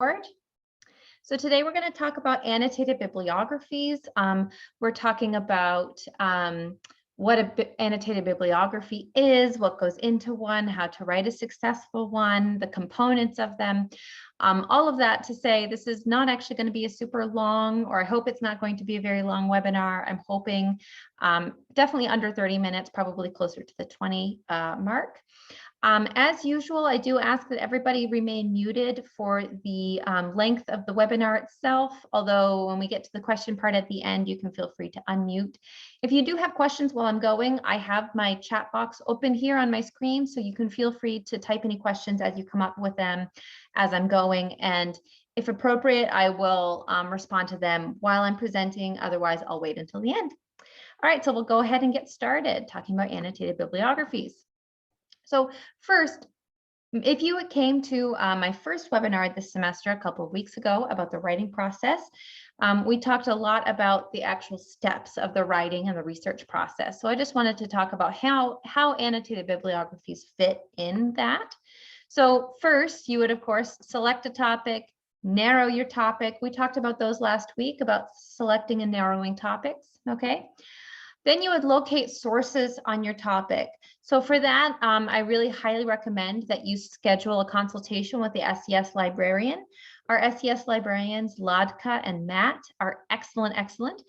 Board. So today we're going to talk about annotated bibliographies. We're talking about what an annotated bibliography is, what goes into one, how to write a successful one, the components of them, all of that to say this is not actually going to be a super long, or I hope it's not going to be a very long webinar. I'm hoping definitely under 30 minutes, probably closer to the 20 mark. As usual, I do ask that everybody remain muted for the length of the webinar itself, although when we get to the question part at the end, you can feel free to unmute. If you do have questions while I'm going, I have my chat box open here on my screen, so you can feel free to type any questions as you come up with them as I'm going. And if appropriate, I will respond to them while I'm presenting. Otherwise, I'll wait until the end. All right, so we'll go ahead and get started talking about annotated bibliographies. So first, if you came to my first webinar this semester a couple of weeks ago about the writing process, we talked a lot about the actual steps of the writing and the research process. So I just wanted to talk about how annotated bibliographies fit in that. So first, you would, of course, select a topic, narrow your topic. We talked about those last week, about selecting and narrowing topics, okay? Then you would locate sources on your topic. So for that, I really highly recommend that you schedule a consultation with the SES librarian. Our SES librarians, Ladka and Matt, are excellent.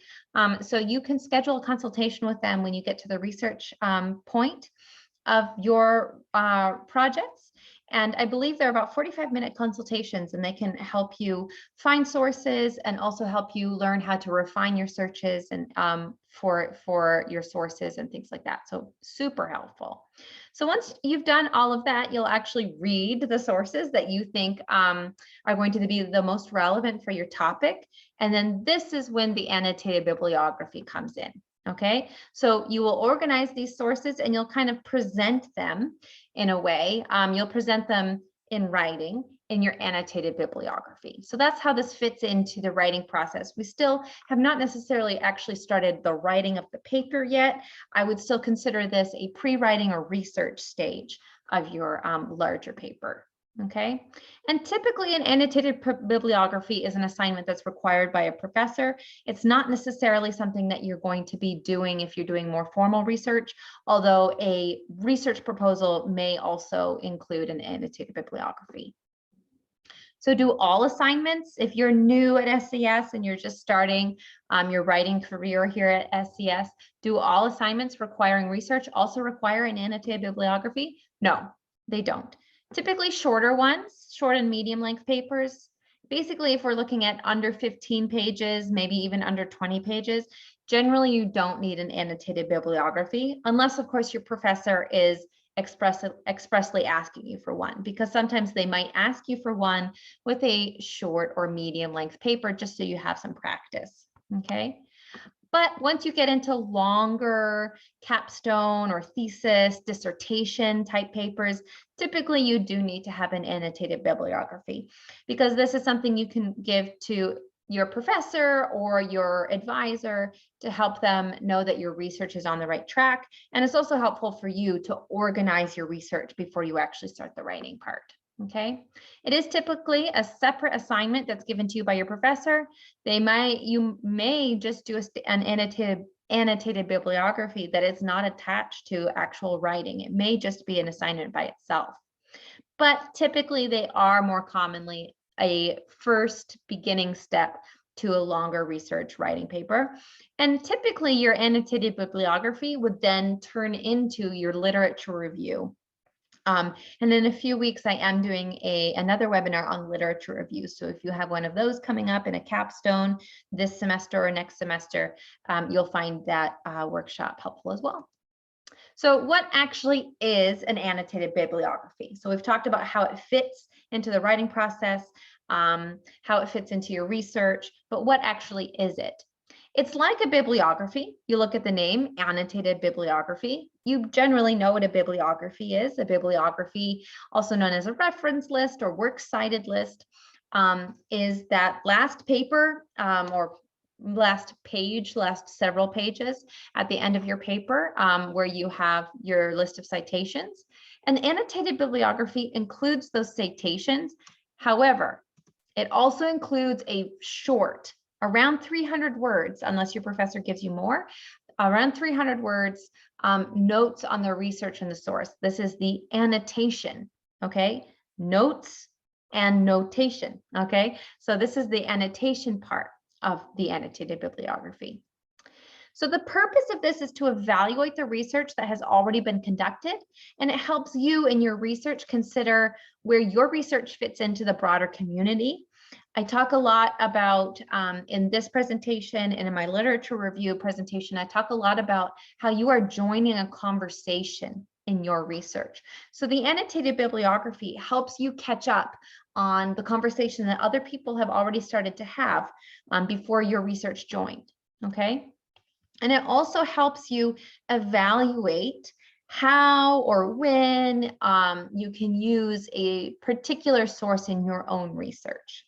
So you can schedule a consultation with them when you get to the research point of your projects. And I believe they're about 45-minute consultations, and they can help you find sources and also help you learn how to refine your searches and for your sources and things like that. So super helpful. So once you've done all of that, you'll actually read the sources that you think are going to be the most relevant for your topic. And then this is when the annotated bibliography comes in. Okay, so you will organize these sources and you'll kind of present them in a way. You'll present them in writing in your annotated bibliography. So that's how this fits into the writing process. We still have not necessarily actually started the writing of the paper yet. I would still consider this a pre-writing or research stage of your larger paper. Okay, and typically an annotated bibliography is an assignment that's required by a professor. It's not necessarily something that you're going to be doing if you're doing more formal research, although a research proposal may also include an annotated bibliography. So do all assignments, if you're new at SES and you're just starting your writing career here at SES, do all assignments requiring research also require an annotated bibliography? No, they don't. Typically shorter ones, short and medium length papers. Basically, if we're looking at under 15 pages, maybe even under 20 pages, generally you don't need an annotated bibliography, unless of course your professor is expressly asking you for one, because sometimes they might ask you for one with a short or medium length paper just so you have some practice, okay? But once you get into longer capstone or thesis, dissertation type papers, typically you do need to have an annotated bibliography, because this is something you can give to your professor or your advisor to help them know that your research is on the right track. And it's also helpful for you to organize your research before you actually start the writing part. Okay, it is typically a separate assignment that's given to you by your professor. You may just do an annotated bibliography that is not attached to actual writing. It may just be an assignment by itself. But typically they are more commonly a first beginning step to a longer research writing paper. And typically your annotated bibliography would then turn into your literature review. And in a few weeks, I am doing another webinar on literature reviews. So if you have one of those coming up in a capstone this semester or next semester, you'll find that workshop helpful as well. So what actually is an annotated bibliography? So we've talked about how it fits into the writing process, how it fits into your research, but what actually is it? It's like a bibliography. You look at the name, annotated bibliography. You generally know what a bibliography is. A bibliography, also known as a reference list or works cited list, is that last paper or last page, last several pages at the end of your paper where you have your list of citations. And the annotated bibliography includes those citations. However, It also includes a short, around 300 words, unless your professor gives you more, around 300 words, notes on the research and the source. This is the annotation, okay? Notes and notation, okay? So this is the annotation part of the annotated bibliography. So the purpose of this is to evaluate the research that has already been conducted, and it helps you in your research consider where your research fits into the broader community. I talk a lot about, in this presentation and in my literature review presentation, I talk a lot about how you are joining a conversation in your research. So the annotated bibliography helps you catch up on the conversation that other people have already started to have before your research joined, okay? And it also helps you evaluate how or when you can use a particular source in your own research.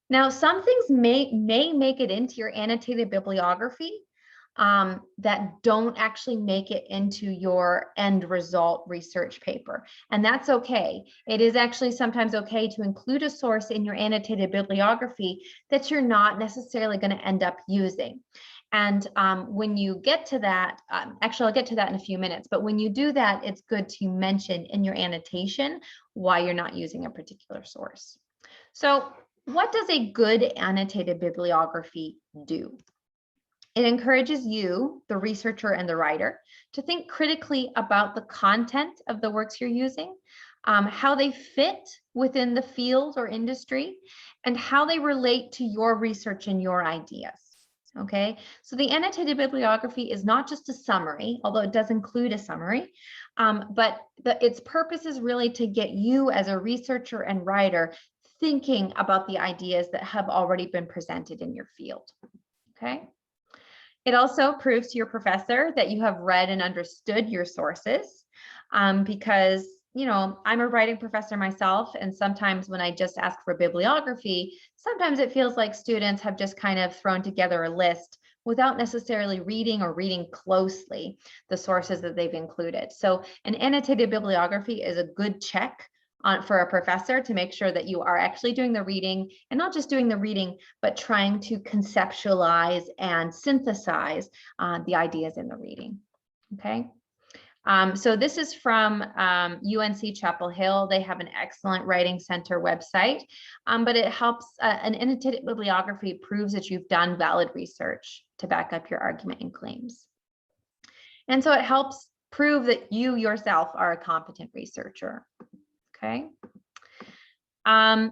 Now, some things may make it into your annotated bibliography that don't actually make it into your end result research paper. And that's okay. It is actually sometimes okay to include a source in your annotated bibliography that you're not necessarily going to end up using. And when you get to that, actually, I'll get to that in a few minutes, but when you do that, it's good to mention in your annotation why you're not using a particular source. So what does a good annotated bibliography do? It encourages you, the researcher and the writer, to think critically about the content of the works you're using, how they fit within the field or industry, and how they relate to your research and your ideas. Okay, so the annotated bibliography is not just a summary, although it does include a summary, but its purpose is really to get you as a researcher and writer thinking about the ideas that have already been presented in your field. Okay. It also proves to your professor that you have read and understood your sources, because, you know, I'm a writing professor myself, and sometimes when I just ask for bibliography, sometimes it feels like students have just kind of thrown together a list without necessarily reading or reading closely the sources that they've included. So an annotated bibliography is a good check for a professor to make sure that you are actually doing the reading, and not just doing the reading, but trying to conceptualize and synthesize the ideas in the reading. Okay. So this is from UNC Chapel Hill. They have an excellent Writing Center website, but it helps, an annotated bibliography proves that you've done valid research to back up your argument and claims. And so it helps prove that you yourself are a competent researcher. Okay.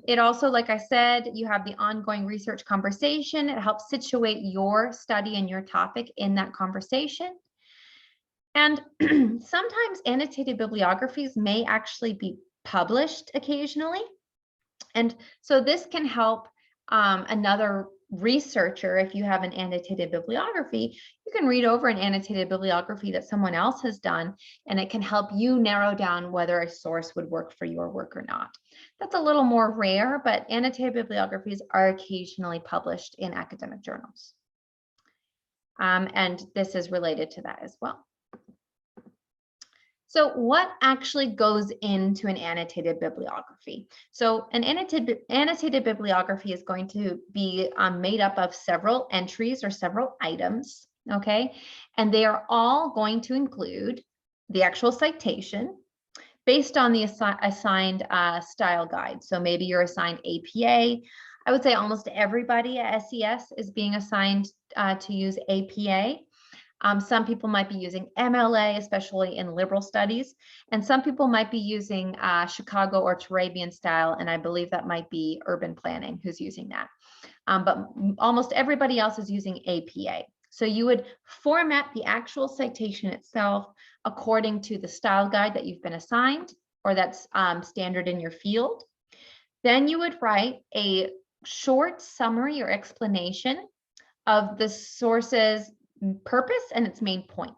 It also, like I said, you have the ongoing research conversation. It helps situate your study and your topic in that conversation. And sometimes annotated bibliographies may actually be published occasionally. And so this can help another researcher. If you have an annotated bibliography, you can read over an annotated bibliography that someone else has done, and it can help you narrow down whether a source would work for your work or not. That's a little more rare, but annotated bibliographies are occasionally published in academic journals. And this is related to that as well. So what actually goes into an annotated bibliography? So an annotated bibliography is going to be made up of several entries or several items, okay? And they are all going to include the actual citation based on the assigned style guide. So maybe you're assigned APA. I would say almost everybody at SES is being assigned to use APA. Some people might be using MLA, especially in liberal studies, and some people might be using Chicago or Turabian style, and I believe that might be urban planning who's using that. But almost everybody else is using APA. So you would format the actual citation itself according to the style guide that you've been assigned, or that's standard in your field. Then you would write a short summary or explanation of the source's purpose and its main points.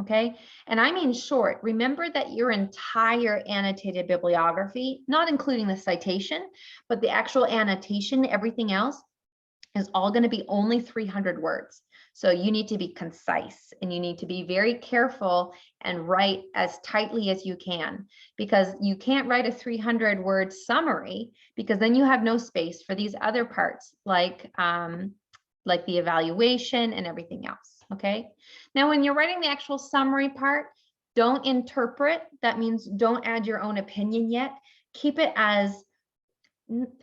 Okay, and I mean short. Remember that your entire annotated bibliography, not including the citation, but the actual annotation, everything else, is all going to be only 300 words. So you need to be concise and you need to be very careful and write as tightly as you can, because you can't write a 300-word summary, because then you have no space for these other parts like the evaluation and everything else. Okay. Now, when you're writing the actual summary part, don't interpret. That means don't add your own opinion yet. Keep it as,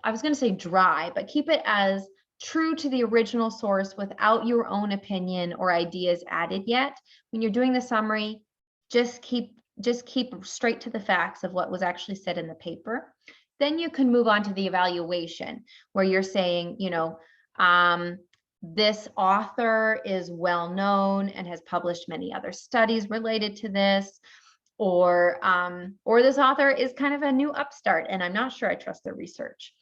I was going to say dry, but keep it as true to the original source without your own opinion or ideas added yet. When you're doing the summary, just keep straight to the facts of what was actually said in the paper. Then you can move on to the evaluation, where you're saying, you know, this author is well known and has published many other studies related to this, or this author is kind of a new upstart and I'm not sure I trust their research.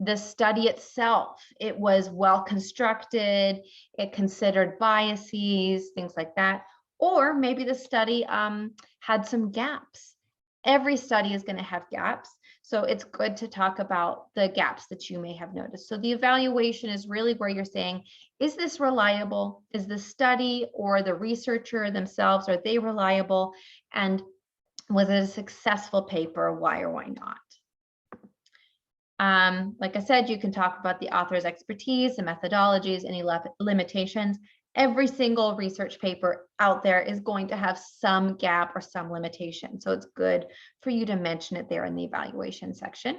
The study itself, it was well constructed, it considered biases, things like that. Or maybe the study had some gaps. Every study is going to have gaps. So it's good to talk about the gaps that you may have noticed. So the evaluation is really where you're saying, is this reliable? Is the study or the researcher themselves, are they reliable? And was it a successful paper? Why or why not? Like I said, you can talk about the author's expertise, the methodologies, any limitations. Every single research paper out there is going to have some gap or some limitation. So it's good for you to mention it there in the evaluation section.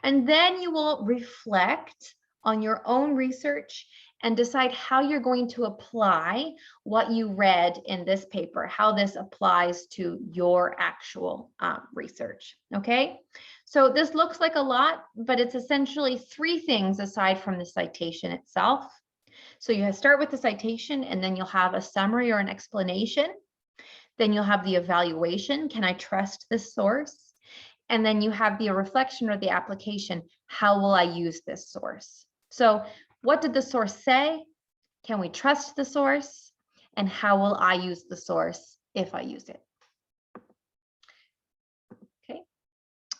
And then you will reflect on your own research and decide how you're going to apply what you read in this paper, how this applies to your actual research, okay? So this looks like a lot, but it's essentially 3 things aside from the citation itself. So you start with the citation, and then you'll have a summary or an explanation. Then you'll have the evaluation. Can I trust this source? And then you have the reflection or the application. How will I use this source? So what did the source say? Can we trust the source? And how will I use the source if I use it? Okay.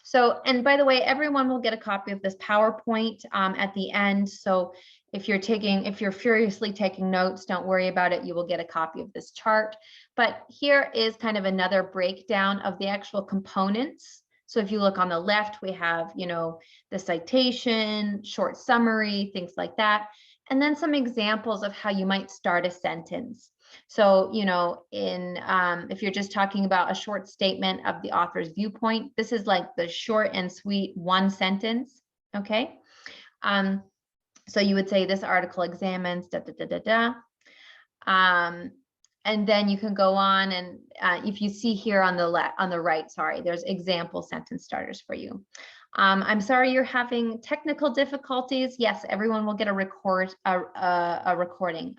So, and by the way, everyone will get a copy of this PowerPoint at the end. So if you're furiously taking notes, don't worry about it. You will get a copy of this chart. But here is kind of another breakdown of the actual components. So if you look on the left, we have, you know, the citation, short summary, things like that. And then some examples of how you might start a sentence. So, you know, if you're just talking about a short statement of the author's viewpoint, this is like the short and sweet one sentence, okay? So you would say this article examines da da da da da. And then you can go on, and if you see here on the right, sorry, there's example sentence starters for you. I'm sorry you're having technical difficulties. Yes, everyone will get a recording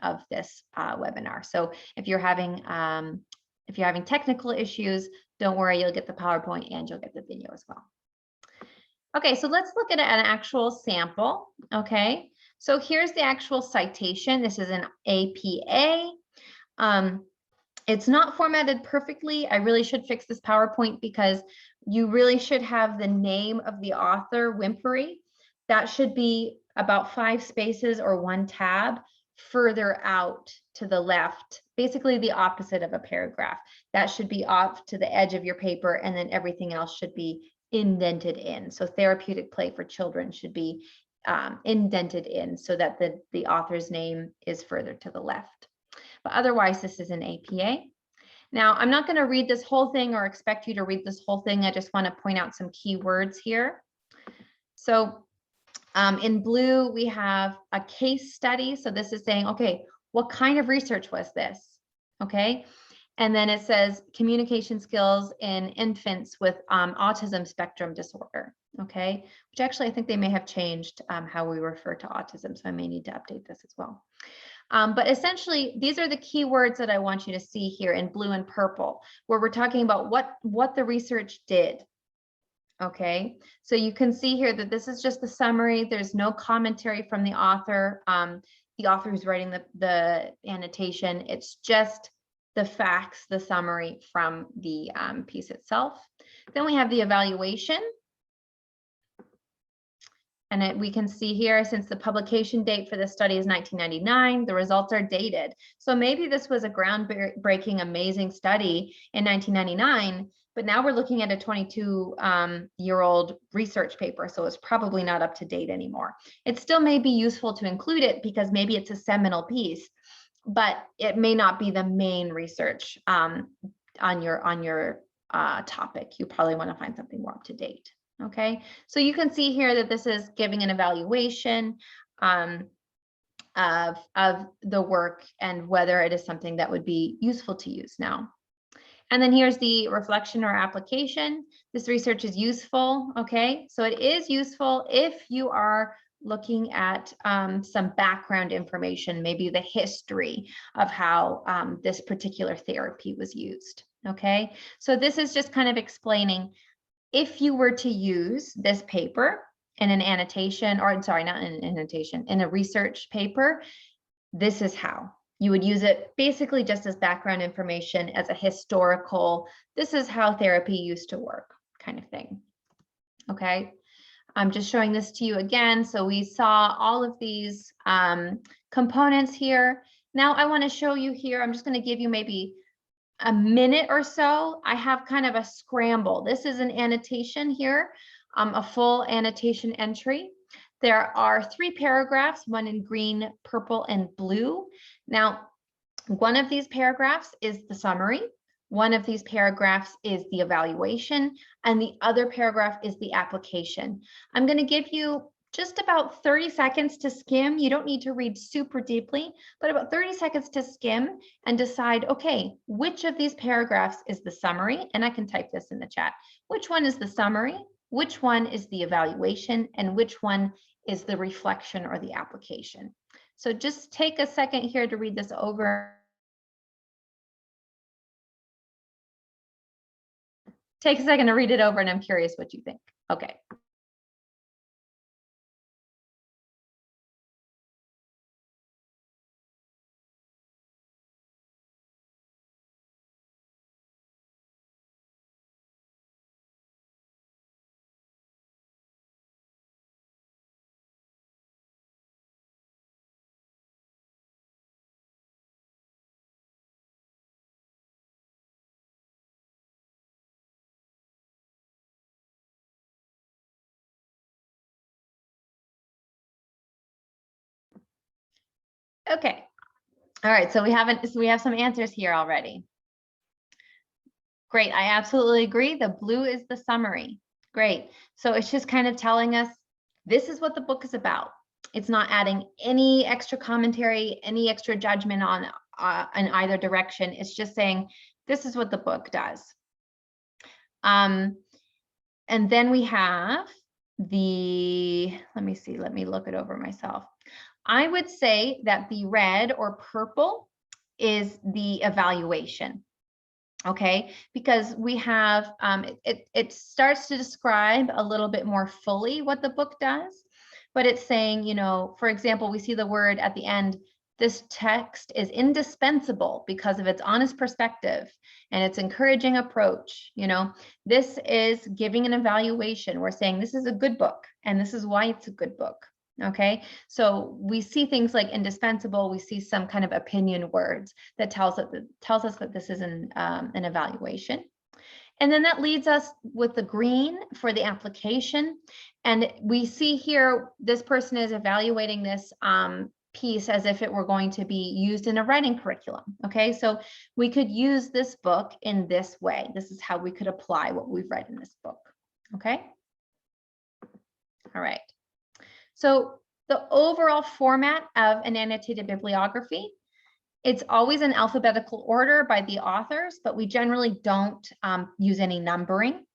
of this webinar. So if you're having technical issues, don't worry, you'll get the PowerPoint and you'll get the video as well. Okay, so let's look at an actual sample. Okay, so here's the actual citation. This is an APA. It's not formatted perfectly. I really should fix this PowerPoint because you really should have the name of the author, Wimpery. That should be about 5 spaces or 1 tab further out to the left, basically the opposite of a paragraph. That should be off to the edge of your paper, and then everything else should be indented in. So therapeutic play for children should be indented in so that the author's name is further to the left. But otherwise, this is an APA. Now, I'm not going to read this whole thing or expect you to read this whole thing. I just want to point out some key words here. So in blue, we have a case study. So this is saying, okay, what kind of research was this? Okay. And then it says communication skills in infants with autism spectrum disorder. Okay. Which actually, I think they may have changed how we refer to autism. So I may need to update this as well. But essentially, these are the key words that I want you to see here in blue and purple, where we're talking about what the research did. Okay, so you can see here that this is just the summary. There's no commentary from the author. The author who's writing the annotation. It's just the facts, the summary from the piece itself. Then we have the evaluation. And we can see here, since the publication date for this study is 1999, the results are dated. So maybe this was a groundbreaking, amazing study in 1999, but now we're looking at a 22-year-old research paper, so it's probably not up to date anymore. It still may be useful to include it because maybe it's a seminal piece, but it may not be the main research on your topic. You probably want to find something more up to date. Okay, so you can see here that this is giving an evaluation of the work and whether it is something that would be useful to use now. And then here's the reflection or application. This research is useful, okay? So it is useful if you are looking at some background information, maybe the history of how this particular therapy was used, okay? So this is just kind of explaining, if you were to use this paper in an annotation, or sorry, not in an annotation, in a research paper, this is how. You would use it basically just as background information, as a historical, this is how therapy used to work kind of thing. Okay, I'm just showing this to you again. So we saw all of these components here. Now I want to show you here, I'm just going to give you maybe a minute or so. I have kind of a scramble. This is an annotation here, a full annotation entry. There are 3 paragraphs, one in green, purple, and blue. Now, one of these paragraphs is the summary. One of these paragraphs is the evaluation, and the other paragraph is the application. I'm going to give you just about 30 seconds to skim. You don't need to read super deeply, but about 30 seconds to skim and decide, okay, which of these paragraphs is the summary? And I can type this in the chat. Which one is the summary? Which one is the evaluation? And which one is the reflection or the application? So just take a second here to read this over. Take a second to read it over, and I'm curious what you think. Okay. Okay. All right. So we have some answers here already. Great. I absolutely agree. The blue is the summary. Great. So it's just kind of telling us this is what the book is about. It's not adding any extra commentary, any extra judgment on in either direction. It's just saying this is what the book does. And then we have the, let me see, let me look it over myself. I would say that the red or purple is the evaluation. Okay, because we have, it starts to describe a little bit more fully what the book does, but it's saying, you know, for example, we see the word at the end, this text is indispensable because of its honest perspective and its encouraging approach. You know, this is giving an evaluation. We're saying this is a good book and this is why it's a good book. Okay, so we see things like indispensable. We see some kind of opinion words that tells us that this is an evaluation. And then that leads us with the green for the application. And we see here, this person is evaluating this piece as if it were going to be used in a writing curriculum. Okay, so we could use this book in this way. This is how we could apply what we've read in this book. Okay, all right. So the overall format of an annotated bibliography, it's always in alphabetical order by the authors, but we generally don't use any numbering.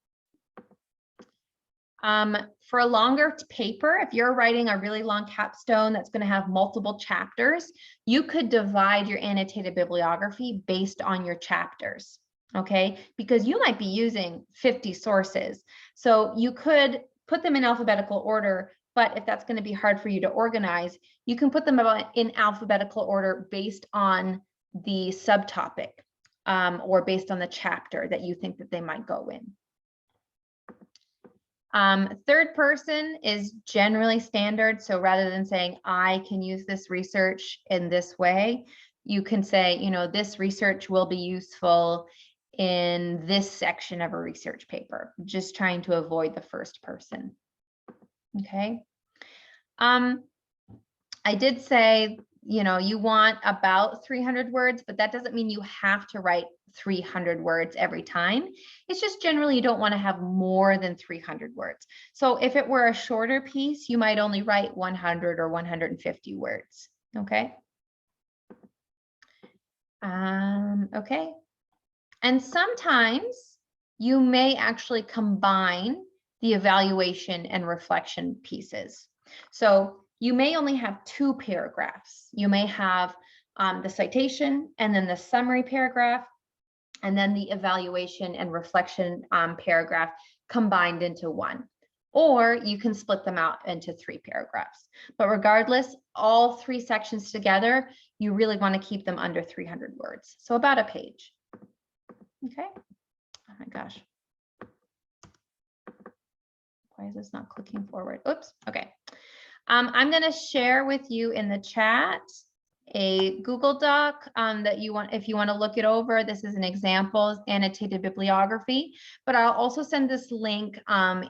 For a longer paper, if you're writing a really long capstone that's going to have multiple chapters, you could divide your annotated bibliography based on your chapters, okay? Because you might be using 50 sources. So you could put them in alphabetical order, but if that's going to be hard for you to organize, you can put them in alphabetical order based on the subtopic or based on the chapter that you think that they might go in. Third person is generally standard. So rather than saying, I can use this research in this way, you can say, this research will be useful in this section of a research paper, just trying to avoid the first person. Okay. I did say, you want about 300 words, but that doesn't mean you have to write 300 words every time. It's just generally you don't want to have more than 300 words. So if it were a shorter piece, you might only write 100 or 150 words. Okay. Okay. And sometimes you may actually combine the evaluation and reflection pieces. So you may only have 2 paragraphs. You may have the citation and then the summary paragraph, and then the evaluation and reflection paragraph combined into one. Or you can split them out into 3 paragraphs. But regardless, all 3 sections together, you really want to keep them under 300 words. So about a page. Okay. Oh my gosh. Why is this not clicking forward? Oops. Okay. I'm going to share with you in the chat a Google Doc that you want, if you want to look it over. This is an example annotated bibliography, but I'll also send this link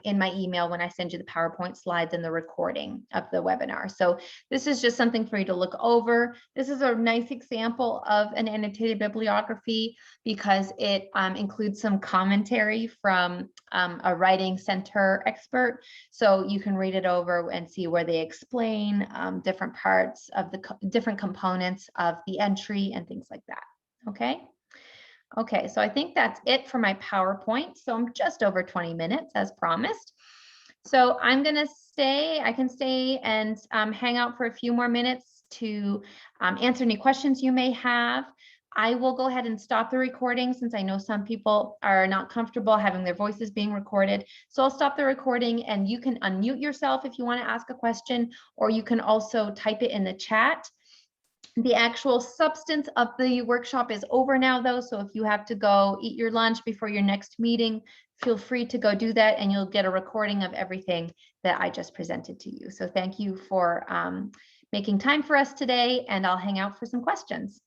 in my email when I send you the PowerPoint slides and the recording of the webinar. So this is just something for you to look over. This is a nice example of an annotated bibliography because it includes some commentary from a writing center expert. So you can read it over and see where they explain different parts of the different components of the entry and things like that. Okay. Okay, so I think that's it for my PowerPoint. So I'm just over 20 minutes as promised. So I'm going to stay, I can stay and hang out for a few more minutes to answer any questions you may have. I will go ahead and stop the recording since I know some people are not comfortable having their voices being recorded. So I'll stop the recording and you can unmute yourself if you want to ask a question, or you can also type it in the chat. The actual substance of the workshop is over now though, so if you have to go eat your lunch before your next meeting, feel free to go do that and you'll get a recording of everything that I just presented to you. So thank you for making time for us today, and I'll hang out for some questions.